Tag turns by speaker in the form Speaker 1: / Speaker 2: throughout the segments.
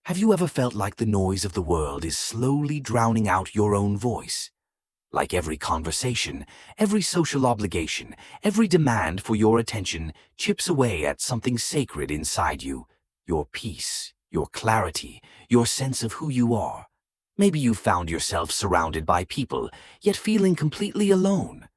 Speaker 1: Have you ever felt like the noise of the world is slowly drowning out your own voice? Like every conversation, every social obligation, every demand for your attention chips away at something sacred inside you, your peace, your clarity, your sense of who you are. Maybe you've found yourself surrounded by people, yet feeling completely alone.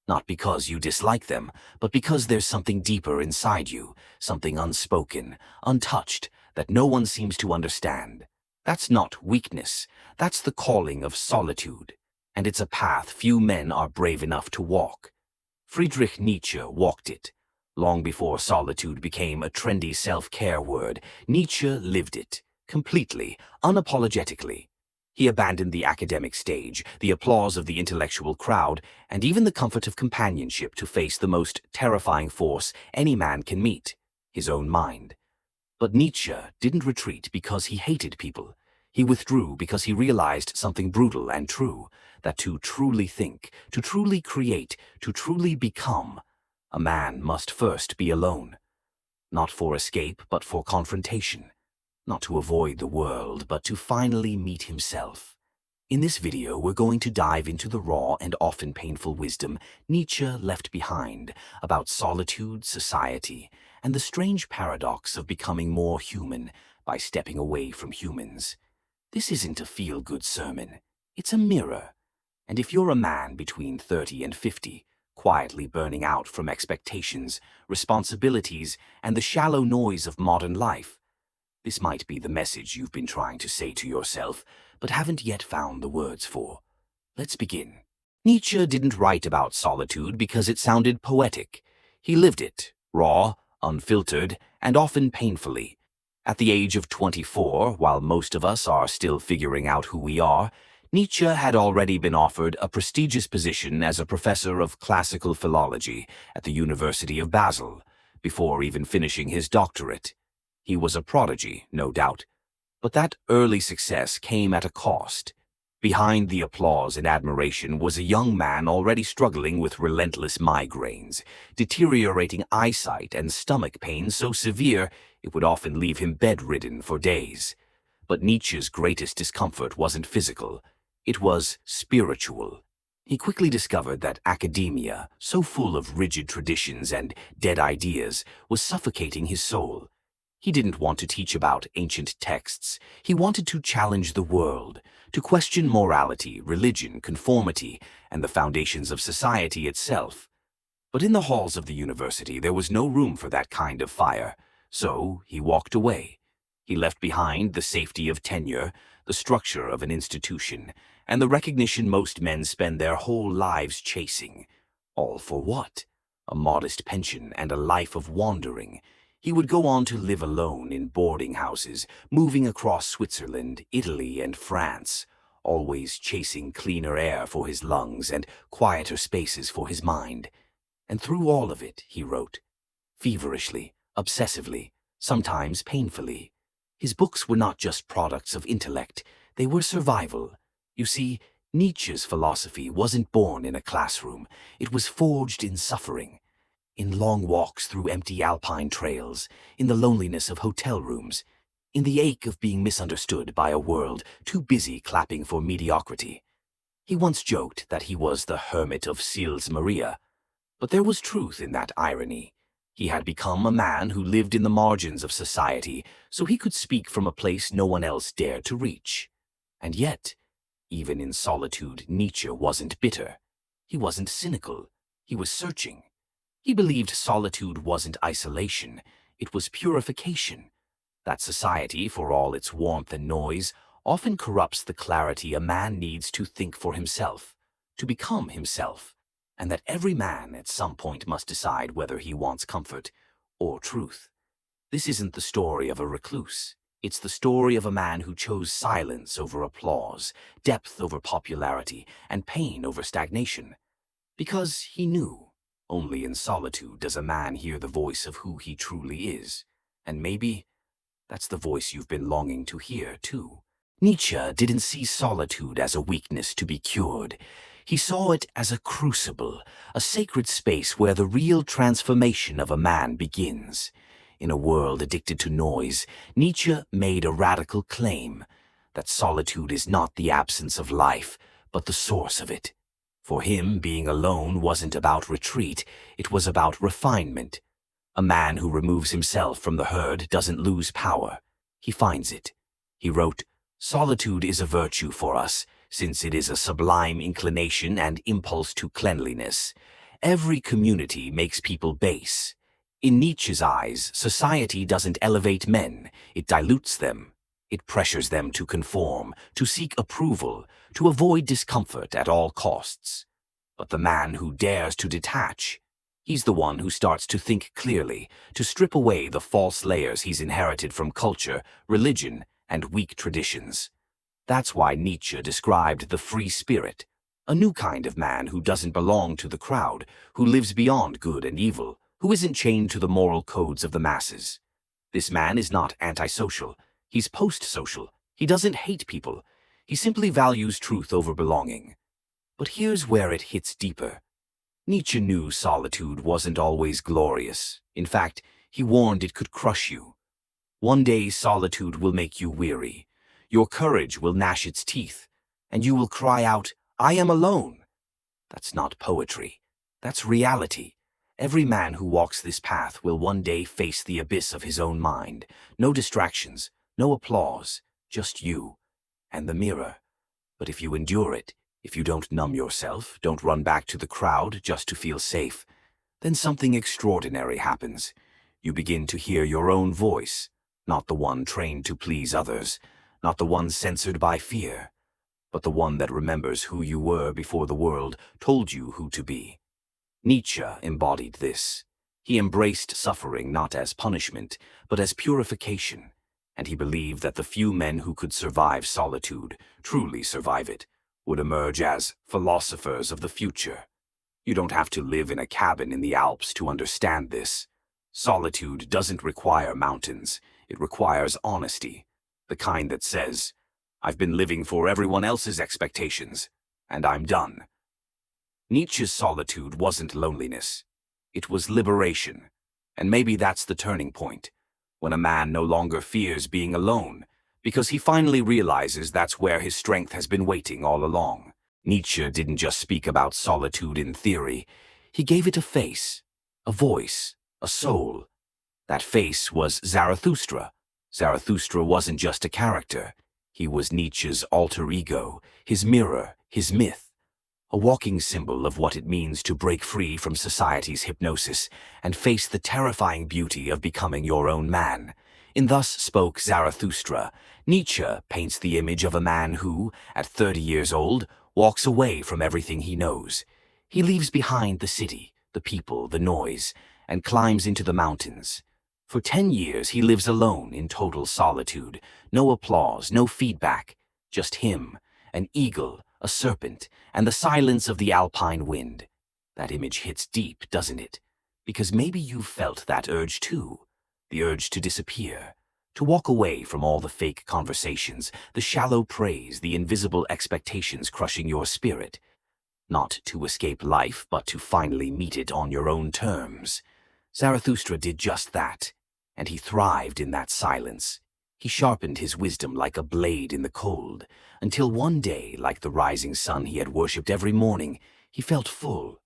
Speaker 1: Not because you dislike them, but because there's something deeper inside you, something unspoken, untouched, that no one seems to understand. That's not weakness, that's the calling of solitude. And it's a path few men are brave enough to walk. Friedrich Nietzsche walked it. Long before solitude became a trendy self-care word, Nietzsche lived it, completely, unapologetically. He abandoned the academic stage, the applause of the intellectual crowd, and even the comfort of companionship to face the most terrifying force any man can meet, his own mind. But Nietzsche didn't retreat because he hated people. He withdrew because he realized something brutal and true, that to truly think, to truly create, to truly become, a man must first be alone. Not for escape, but for confrontation. Not to avoid the world, but to finally meet himself. In this video, we're going to dive into the raw and often painful wisdom Nietzsche left behind about solitude, society, and the strange paradox of becoming more human by stepping away from humans. This isn't a feel-good sermon. It's a mirror. And if you're a man between 30 and 50, quietly burning out from expectations, responsibilities, and the shallow noise of modern life, this might be the message you've been trying to say to yourself, but haven't yet found the words for. Let's begin. Nietzsche didn't write about solitude because it sounded poetic. He lived it, raw, unfiltered, and often painfully. At the age of 24, while most of us are still figuring out who we are, Nietzsche had already been offered a prestigious position as a professor of classical philology at the University of Basel, before even finishing his doctorate. He was a prodigy, no doubt, but that early success came at a cost. Behind the applause and admiration was a young man already struggling with relentless migraines, deteriorating eyesight, and stomach pain so severe it would often leave him bedridden for days. But Nietzsche's greatest discomfort wasn't physical, it was spiritual. He quickly discovered that academia, so full of rigid traditions and dead ideas, was suffocating his soul. He didn't want to teach about ancient texts. He wanted to challenge the world, to question morality, religion, conformity, and the foundations of society itself. But in the halls of the university, there was no room for that kind of fire, so he walked away. He left behind the safety of tenure, the structure of an institution, and the recognition most men spend their whole lives chasing. All for what? A modest pension and a life of wandering. He would go on to live alone in boarding houses, moving across Switzerland, Italy, and France, always chasing cleaner air for his lungs and quieter spaces for his mind. And through all of it, he wrote, feverishly, obsessively, sometimes painfully. His books were not just products of intellect, they were survival. You see, Nietzsche's philosophy wasn't born in a classroom, it was forged in suffering. In long walks through empty alpine trails, in the loneliness of hotel rooms, in the ache of being misunderstood by a world too busy clapping for mediocrity. He once joked that he was the hermit of Sils Maria, but there was truth in that irony. He had become a man who lived in the margins of society, so he could speak from a place no one else dared to reach. And yet, even in solitude, Nietzsche wasn't bitter. He wasn't cynical. He was searching. He believed solitude wasn't isolation, it was purification. That society, for all its warmth and noise, often corrupts the clarity a man needs to think for himself, to become himself, and that every man at some point must decide whether he wants comfort or truth. This isn't the story of a recluse. It's the story of a man who chose silence over applause, depth over popularity, and pain over stagnation. Because he knew. Only in solitude does a man hear the voice of who he truly is. And maybe that's the voice you've been longing to hear, too. Nietzsche didn't see solitude as a weakness to be cured. He saw it as a crucible, a sacred space where the real transformation of a man begins. In a world addicted to noise, Nietzsche made a radical claim that solitude is not the absence of life, but the source of it. For him, being alone wasn't about retreat, it was about refinement. A man who removes himself from the herd doesn't lose power. He finds it. He wrote, "Solitude is a virtue for us, since it is a sublime inclination and impulse to cleanliness. Every community makes people base. In Nietzsche's eyes, society doesn't elevate men, it dilutes them. It pressures them to conform, to seek approval, to avoid discomfort at all costs. But the man who dares to detach, he's the one who starts to think clearly, to strip away the false layers he's inherited from culture, religion, and weak traditions." That's why Nietzsche described the free spirit, a new kind of man who doesn't belong to the crowd, who lives beyond good and evil, who isn't chained to the moral codes of the masses. This man is not antisocial. He's post-social. He doesn't hate people. He simply values truth over belonging. But here's where it hits deeper. Nietzsche knew solitude wasn't always glorious. In fact, he warned it could crush you. One day solitude will make you weary. Your courage will gnash its teeth, and you will cry out, "I am alone." That's not poetry. That's reality. Every man who walks this path will one day face the abyss of his own mind. No distractions, no applause, just you and the mirror. But if you endure it, if you don't numb yourself, don't run back to the crowd just to feel safe, then something extraordinary happens. You begin to hear your own voice, not the one trained to please others, not the one censored by fear, but the one that remembers who you were before the world told you who to be. Nietzsche embodied this. He embraced suffering not as punishment, but as purification, and he believed that the few men who could survive solitude, truly survive it, would emerge as philosophers of the future. You don't have to live in a cabin in the Alps to understand this. Solitude doesn't require mountains. It requires honesty, the kind that says, "I've been living for everyone else's expectations, and I'm done." Nietzsche's solitude wasn't loneliness. It was liberation. And maybe that's the turning point, when a man no longer fears being alone, because he finally realizes that's where his strength has been waiting all along. Nietzsche didn't just speak about solitude in theory. He gave it a face, a voice, a soul. That face was Zarathustra. Zarathustra wasn't just a character. He was Nietzsche's alter ego, his mirror, his myth. A walking symbol of what it means to break free from society's hypnosis and face the terrifying beauty of becoming your own man. In Thus Spoke Zarathustra, Nietzsche paints the image of a man who, at 30 years old, walks away from everything he knows. He leaves behind the city, the people, the noise, and climbs into the mountains. For 10 years he lives alone in total solitude, no applause, no feedback, just him, an eagle, a serpent, and the silence of the alpine wind. That image hits deep, doesn't it? Because maybe you've felt that urge too. The urge to disappear, to walk away from all the fake conversations, the shallow praise, the invisible expectations crushing your spirit. Not to escape life, but to finally meet it on your own terms. Zarathustra did just that, and he thrived in that silence. He sharpened his wisdom like a blade in the cold, until one day, like the rising sun he had worshipped every morning, he felt full,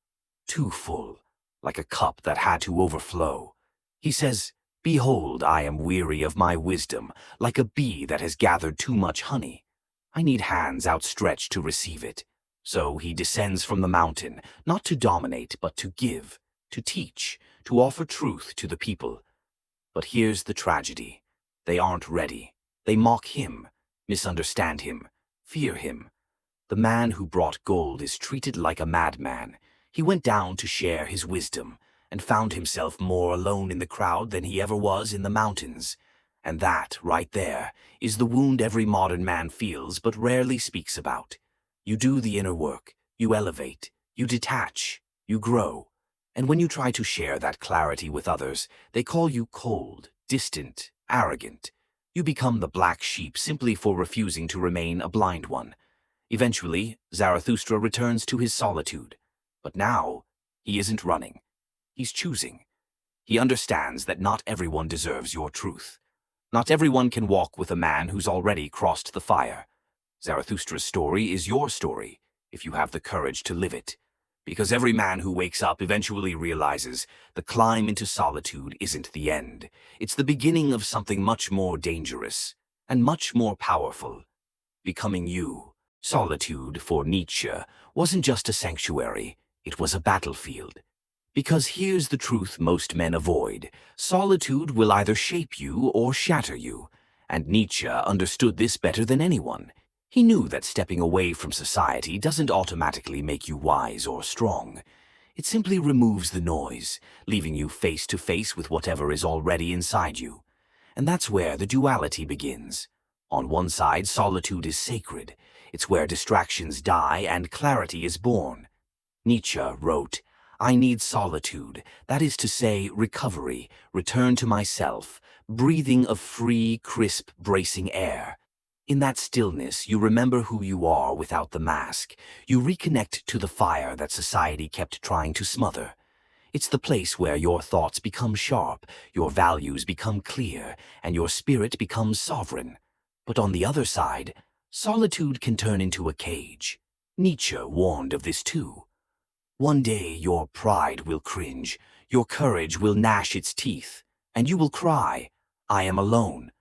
Speaker 1: too full, like a cup that had to overflow. He says, "Behold, I am weary of my wisdom, like a bee that has gathered too much honey. I need hands outstretched to receive it." So he descends from the mountain, not to dominate, but to give, to teach, to offer truth to the people. But here's the tragedy. They aren't ready. They mock him, misunderstand him, fear him. The man who brought gold is treated like a madman. He went down to share his wisdom, and found himself more alone in the crowd than he ever was in the mountains. And that, right there, is the wound every modern man feels but rarely speaks about. You do the inner work, you elevate, you detach, you grow. And when you try to share that clarity with others, they call you cold, distant, arrogant. You become the black sheep simply for refusing to remain a blind one. Eventually, Zarathustra returns to his solitude. But now, he isn't running. He's choosing. He understands that not everyone deserves your truth. Not everyone can walk with a man who's already crossed the fire. Zarathustra's story is your story, if you have the courage to live it. Because every man who wakes up eventually realizes the climb into solitude isn't the end. It's the beginning of something much more dangerous and much more powerful. Becoming you. Solitude, for Nietzsche, wasn't just a sanctuary, it was a battlefield. Because here's the truth most men avoid. Solitude will either shape you or shatter you. And Nietzsche understood this better than anyone. He knew that stepping away from society doesn't automatically make you wise or strong. It simply removes the noise, leaving you face to face with whatever is already inside you. And that's where the duality begins. On one side, solitude is sacred. It's where distractions die and clarity is born. Nietzsche wrote, "I need solitude, that is to say, recovery, return to myself, breathing of free, crisp, bracing air. In that stillness, you remember who you are without the mask. You reconnect to the fire that society kept trying to smother. It's the place where your thoughts become sharp, your values become clear, and your spirit becomes sovereign. But on the other side, solitude can turn into a cage. Nietzsche warned of this too. One day your pride will cringe, your courage will gnash its teeth, and you will cry, 'I am alone.'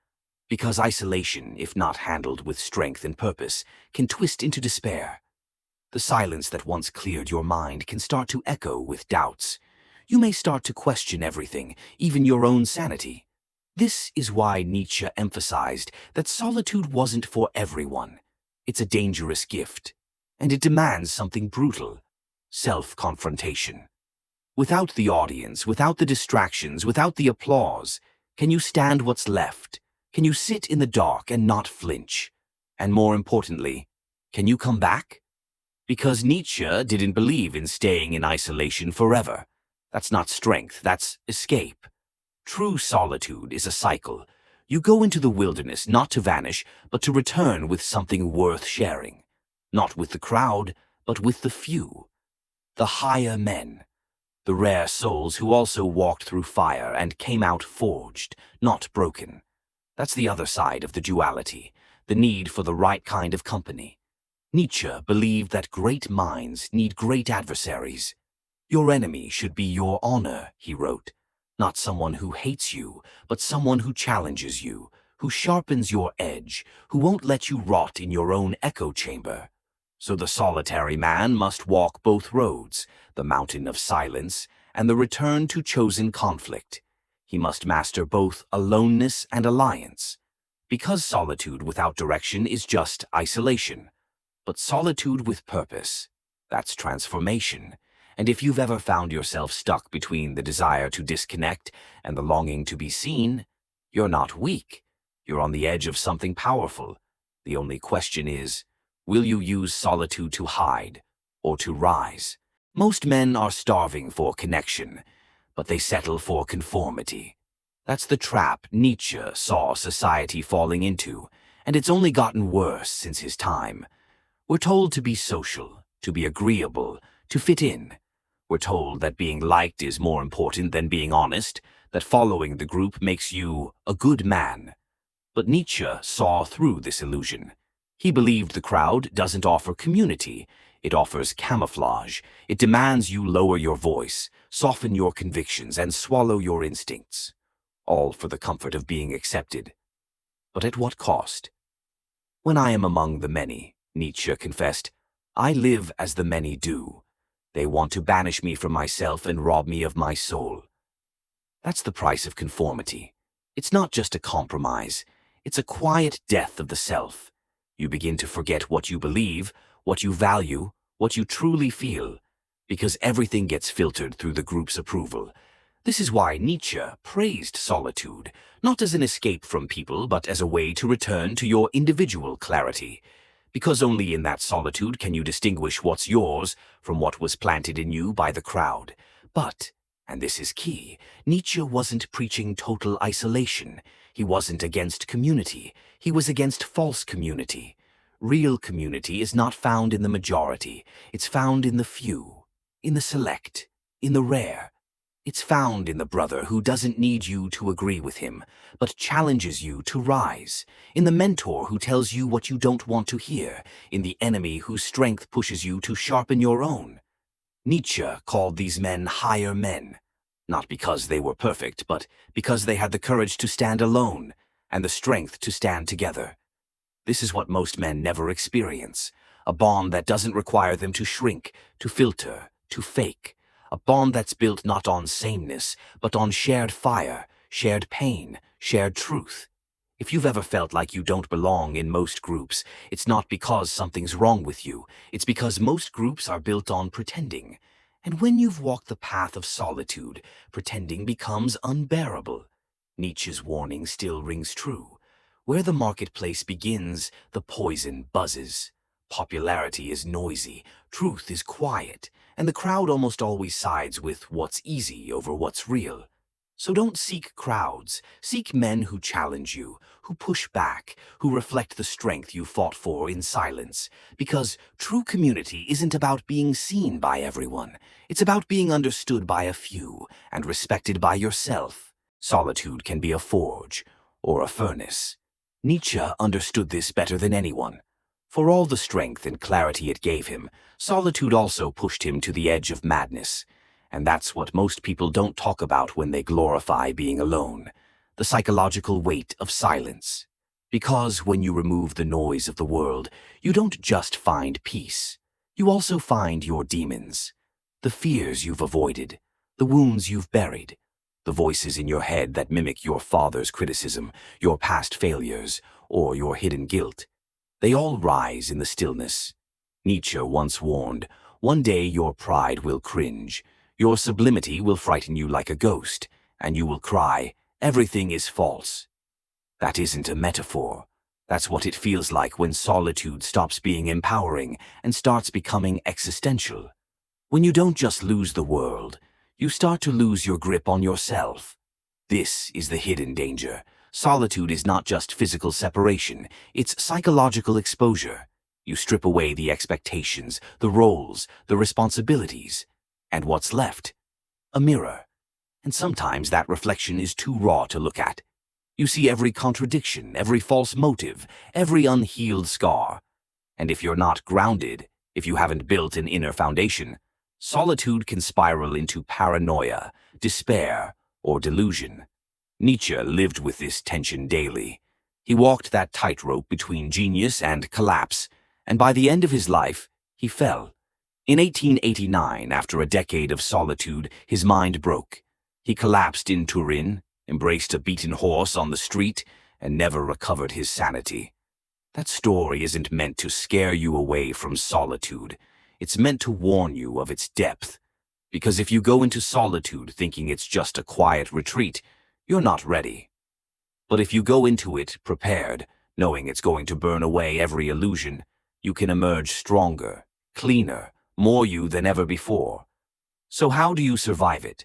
Speaker 1: Because isolation, if not handled with strength and purpose, can twist into despair. The silence that once cleared your mind can start to echo with doubts. You may start to question everything, even your own sanity. This is why Nietzsche emphasized that solitude wasn't for everyone. It's a dangerous gift, and it demands something brutal: self-confrontation. Without the audience, without the distractions, without the applause, can you stand what's left? Can you sit in the dark and not flinch? And more importantly, can you come back? Because Nietzsche didn't believe in staying in isolation forever. That's not strength, that's escape. True solitude is a cycle. You go into the wilderness not to vanish, but to return with something worth sharing. Not with the crowd, but with the few. The higher men. The rare souls who also walked through fire and came out forged, not broken. That's the other side of the duality, the need for the right kind of company. Nietzsche believed that great minds need great adversaries. Your enemy should be your honor, he wrote. Not someone who hates you, but someone who challenges you, who sharpens your edge, who won't let you rot in your own echo chamber. So the solitary man must walk both roads, the mountain of silence and the return to chosen conflict. He must master both aloneness and alliance. Because solitude without direction is just isolation. But solitude with purpose, that's transformation. And if you've ever found yourself stuck between the desire to disconnect and the longing to be seen, you're not weak. You're on the edge of something powerful. The only question is, will you use solitude to hide or to rise? Most men are starving for connection, but they settle for conformity. That's the trap Nietzsche saw society falling into, and it's only gotten worse since his time. We're told to be social, to be agreeable, to fit in. We're told that being liked is more important than being honest, that following the group makes you a good man. But Nietzsche saw through this illusion. He believed the crowd doesn't offer community, it offers camouflage. It demands you lower your voice, soften your convictions, and swallow your instincts. All for the comfort of being accepted. But at what cost? When I am among the many, Nietzsche confessed, I live as the many do. They want to banish me from myself and rob me of my soul. That's the price of conformity. It's not just a compromise. It's a quiet death of the self. You begin to forget what you believe, what you value, what you truly feel, because everything gets filtered through the group's approval. This is why Nietzsche praised solitude, not as an escape from people, but as a way to return to your individual clarity. Because only in that solitude can you distinguish what's yours from what was planted in you by the crowd. But, and this is key, Nietzsche wasn't preaching total isolation. He wasn't against community. He was against false community. Real community is not found in the majority. It's found in the few, in the select, in the rare. It's found in the brother who doesn't need you to agree with him, but challenges you to rise, in the mentor who tells you what you don't want to hear, in the enemy whose strength pushes you to sharpen your own. Nietzsche called these men higher men, not because they were perfect, but because they had the courage to stand alone and the strength to stand together. This is what most men never experience, a bond that doesn't require them to shrink, to filter, to fake, a bond that's built not on sameness, but on shared fire, shared pain, shared truth. If you've ever felt like you don't belong in most groups, it's not because something's wrong with you, it's because most groups are built on pretending. And when you've walked the path of solitude, pretending becomes unbearable. Nietzsche's warning still rings true. Where the marketplace begins, the poison buzzes. Popularity is noisy, truth is quiet, and the crowd almost always sides with what's easy over what's real. So don't seek crowds, seek men who challenge you, who push back, who reflect the strength you fought for in silence. Because true community isn't about being seen by everyone, it's about being understood by a few and respected by yourself. Solitude can be a forge or a furnace. Nietzsche understood this better than anyone. For all the strength and clarity it gave him, solitude also pushed him to the edge of madness. And that's what most people don't talk about when they glorify being alone, the psychological weight of silence. Because when you remove the noise of the world, you don't just find peace. You also find your demons, the fears you've avoided, the wounds you've buried, the voices in your head that mimic your father's criticism, your past failures, or your hidden guilt. They all rise in the stillness. Nietzsche once warned, one day your pride will cringe. Your sublimity will frighten you like a ghost, and you will cry, everything is false. That isn't a metaphor. That's what it feels like when solitude stops being empowering and starts becoming existential. When you don't just lose the world, you start to lose your grip on yourself. This is the hidden danger. Solitude is not just physical separation, it's psychological exposure. You strip away the expectations, the roles, the responsibilities. And what's left? A mirror. And sometimes that reflection is too raw to look at. You see every contradiction, every false motive, every unhealed scar. And if you're not grounded, if you haven't built an inner foundation, solitude can spiral into paranoia, despair, or delusion. Nietzsche lived with this tension daily. He walked that tightrope between genius and collapse, and by the end of his life, he fell. In 1889, after a decade of solitude, his mind broke. He collapsed in Turin, embraced a beaten horse on the street, and never recovered his sanity. That story isn't meant to scare you away from solitude. It's meant to warn you of its depth. Because if you go into solitude thinking it's just a quiet retreat, you're not ready. But if you go into it prepared, knowing it's going to burn away every illusion, you can emerge stronger, cleaner, more you than ever before. So how do you survive it?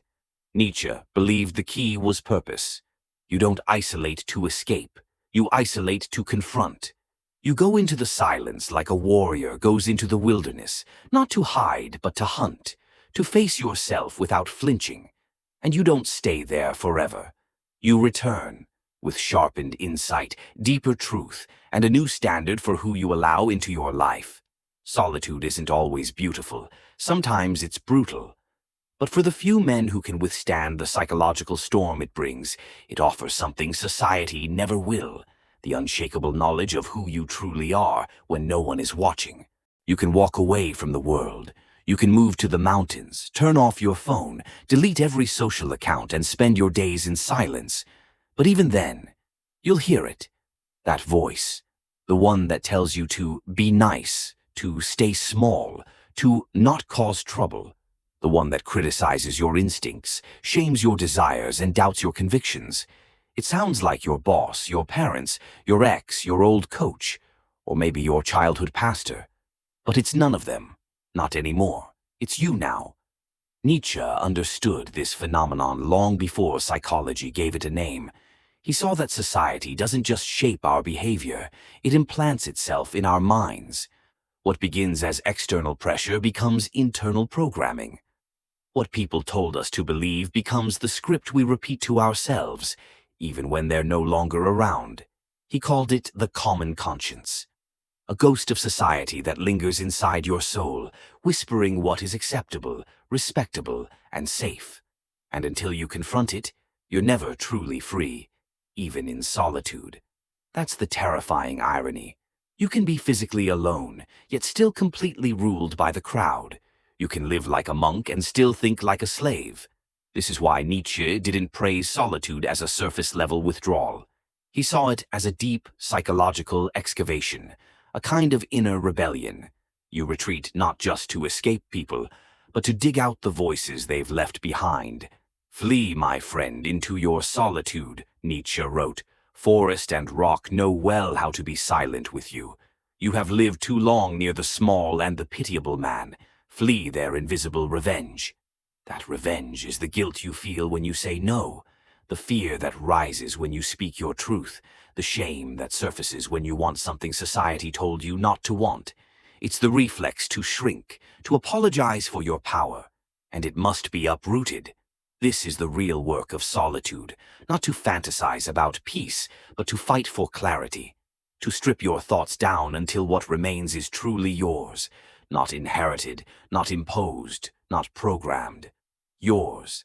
Speaker 1: Nietzsche believed the key was purpose. You don't isolate to escape. You isolate to confront. You go into the silence like a warrior goes into the wilderness, not to hide, but to hunt, to face yourself without flinching. And you don't stay there forever. You return, with sharpened insight, deeper truth, and a new standard for who you allow into your life. Solitude isn't always beautiful. Sometimes it's brutal. But for the few men who can withstand the psychological storm it brings, it offers something society never will, the unshakable knowledge of who you truly are when no one is watching. You can walk away from the world. You can move to the mountains, turn off your phone, delete every social account, and spend your days in silence. But even then, you'll hear it. That voice, the one that tells you to be nice, to stay small, to not cause trouble. The one that criticizes your instincts, shames your desires, and doubts your convictions. It sounds like your boss, your parents, your ex, your old coach, or maybe your childhood pastor. But it's none of them. Not anymore. It's you now. Nietzsche understood this phenomenon long before psychology gave it a name. He saw that society doesn't just shape our behavior, it implants itself in our minds. What begins as external pressure becomes internal programming. What people told us to believe becomes the script we repeat to ourselves, even when they're no longer around. He called it the common conscience, a ghost of society that lingers inside your soul, whispering what is acceptable, respectable, and safe. And until you confront it, you're never truly free, even in solitude. That's the terrifying irony. You can be physically alone, yet still completely ruled by the crowd. You can live like a monk and still think like a slave. This is why Nietzsche didn't praise solitude as a surface-level withdrawal. He saw it as a deep, psychological excavation, a kind of inner rebellion. You retreat not just to escape people, but to dig out the voices they've left behind. "Flee, my friend, into your solitude," Nietzsche wrote. "Forest and rock know well how to be silent with you. You have lived too long near the small and the pitiable man. Flee their invisible revenge." That revenge is the guilt you feel when you say no, the fear that rises when you speak your truth, the shame that surfaces when you want something society told you not to want. It's the reflex to shrink, to apologize for your power, and it must be uprooted. This is the real work of solitude, not to fantasize about peace, but to fight for clarity, to strip your thoughts down until what remains is truly yours, not inherited, not imposed, not programmed. Yours.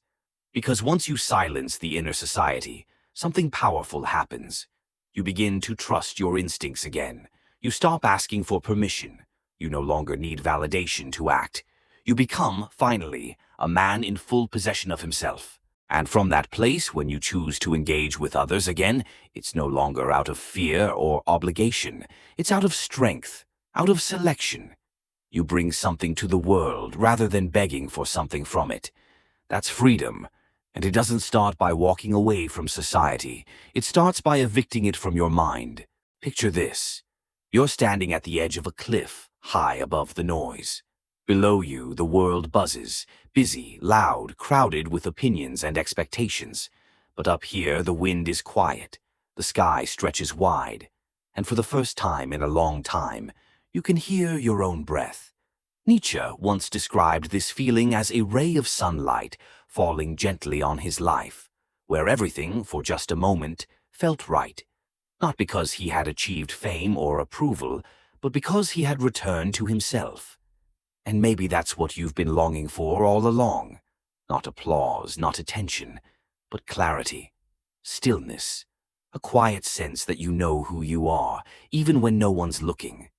Speaker 1: Because once you silence the inner society, something powerful happens. You begin to trust your instincts again. You stop asking for permission. You no longer need validation to act. You become, finally, a man in full possession of himself. And from that place, when you choose to engage with others again, it's no longer out of fear or obligation. It's out of strength, out of selection. You bring something to the world rather than begging for something from it. That's freedom. And it doesn't start by walking away from society. It starts by evicting it from your mind. Picture this. You're standing at the edge of a cliff, high above the noise. Below you, the world buzzes, busy, loud, crowded with opinions and expectations. But up here, the wind is quiet. The sky stretches wide. And for the first time in a long time, you can hear your own breath. Nietzsche once described this feeling as a ray of sunlight falling gently on his life, where everything, for just a moment, felt right. Not because he had achieved fame or approval, but because he had returned to himself. And maybe that's what you've been longing for all along. Not applause, not attention, but clarity, stillness, a quiet sense that you know who you are, even when no one's looking.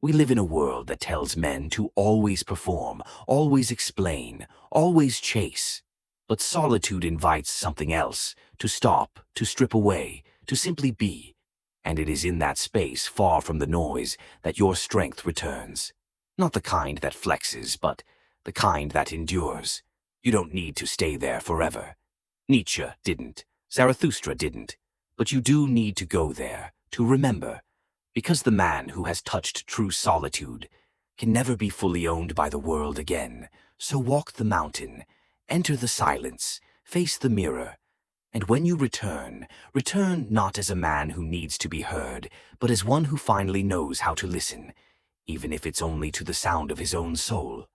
Speaker 1: We live in a world that tells men to always perform, always explain, always chase. But solitude invites something else, to stop, to strip away, to simply be. And it is in that space, far from the noise, that your strength returns. Not the kind that flexes, but the kind that endures. You don't need to stay there forever. Nietzsche didn't. Zarathustra didn't. But you do need to go there, to remember. Because the man who has touched true solitude can never be fully owned by the world again. So walk the mountain, enter the silence, face the mirror, and when you return not as a man who needs to be heard, but as one who finally knows how to listen, even if it's only to the sound of his own soul.